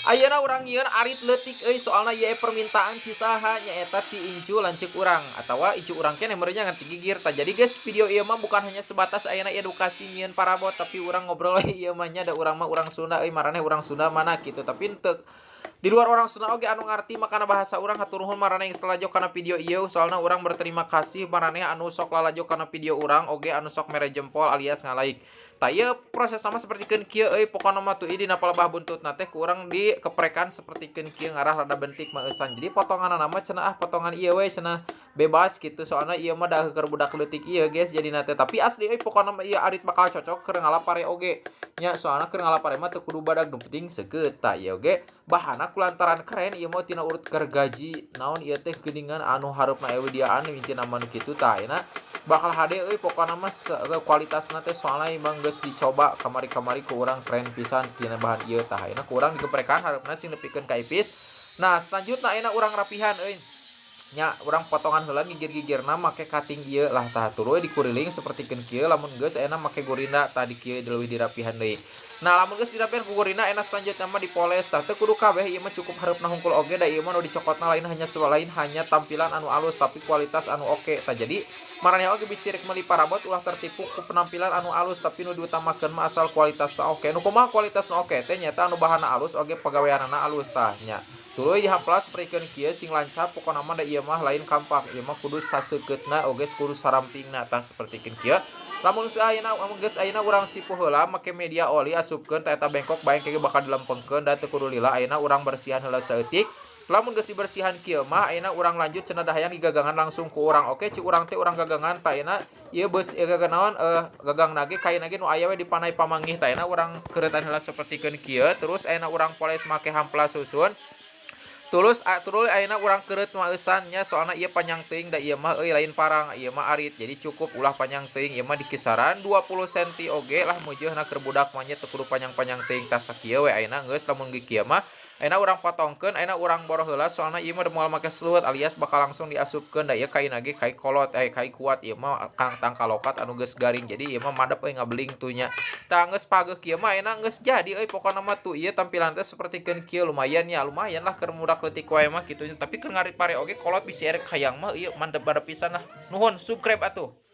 Ayeuna urang nyieun arit leutik euy soalna ieu permintaan ti saha nyaeta ti incu lanceuk urang atawa incu urang keneh meureunnya ngan ti gigir tah. Jadi guys, video ieu mah bukan hanya sebatas ayeuna edukasi nyieun parabot tapi urang ngobrol ieu mah nya da urang mah urang Sunda euy maraneh urang Sunda mana kitu tapi teu di luar orang Sunda oge anu ngarti makana bahasa urang hatur nuhun maraneh geus lalajo kana video ieu soalna urang berterima kasih maraneh anu sok lalajo kana video urang oge anu sok mere jempol alias ngalaik. Tah ieu proses sama sapertikeun kieu euy pokona mah tuh di napalebah buntutna teh ku urang dikeprekan sapertikeun kieu ngarah rada bentik maeusan. Jadi potonganna mah cenah potongan ieu we cenah bebas gitu soalna ieu mah da keur budak leutik ieu guys jadina teh tapi asli euy pokona mah ieu arit bakal cocok keur ngalapare oge nya soalna keur ngalapare mah teu kudu badag nu penting seukeut tah ieu oge bahana kulantaran keren ieu mah tina urut gergaji naon ieu teh geuningan anu hareupna ewidiaan mimiti nama nu kitu tah ayeuna bakal hade euy pokona mah kualitasna teh soalna emang geus dicoba kamari-kamari ku urang keren pisan tina bahan ieu tah ayeuna ku urang digeprekan hareupna sing nepikeun ka ipis. Nah selanjutna ayeuna urang rapihan euy nya urang potongan heula gigir-gigirna make cutting ieu lah tah tuluy dikuriling sapertikeun kieu lamun geus ayeuna make gurina tah di kieu leuwih dirapihan deui. Nah lamun geus dirapihan ku gurina ayeuna selanjutna mah dipoles tah teu kudu kabeh ieu mah cukup hareupna hungkul oge da ieu mah nu dicokotna lain hanya tampilan anu alus tapi kualitas anu oke tah. Jadi maraneh oge bisi rek meuli parabot ulah tertipu ku penampilan anu alus tapi nu diutamakeun mah asal kualitasna oke. Nu kumaha kualitasna oke teh nyata anu bahanna alus oge pagaweanna alus tah nya. Tuluy dihamplas sapertikeun kieu sing lancap pokona mah da ieu mah lain kampak ieu mah kudu saseukeutna oge kudu sarampingna tah sapertikeun kieu. Lamun geus ayeuna urang sipuh heula make media oli asupkeun tah eta bengkok bae kege bakal dilempengkeun da teu kudu lila ayeuna urang bersihan heula saeutik. Lamun geus dibersihan kieu mah ayeuna urang lanjut cenah dahayang digagangan langsung ku urang. Oke cik urang teh urang gagangan tah ayeuna ieu beus gagang naon gagang nage kaina ge nu aya we dipanai pamanggih tah ayeuna urang keuretan heula sapertikeun kieu terus ayeuna urang poles make hamplas susun. Tulus ayeuna urang keureut maeusan nya soalna ieu panjang teuing da ieu mah euy lain parang ieu mah arit jadi cukup ulah panjang teuing ieu mah di kisaran 20 cm oge lah mujeunna keur budak mah nya teu kudu panjang-panjang teuing tah sakieu we ayeuna geus lamun ge kieu mah ayeuna urang potongkeun ayeuna urang boroh heula soalna ieu mah moal make selut alias bakal langsung diasupkeun da ieu kaina ge kai kolot kai kuat ieu mah kang tangkalokat anu geus garing jadi ieu mah madep euy ngabeling tu nya. Tah geus pageuh kieu mah ayeuna geus jadi euy pokona mah tu ieu tampilan teh sapertikeun kieu lumayan lah keur mudak leutik wae mah kitu nya tapi keur ngarit pare oge kolot bisi erek hayang mah ieu mantep pisan lah. Nuhun subscribe atuh.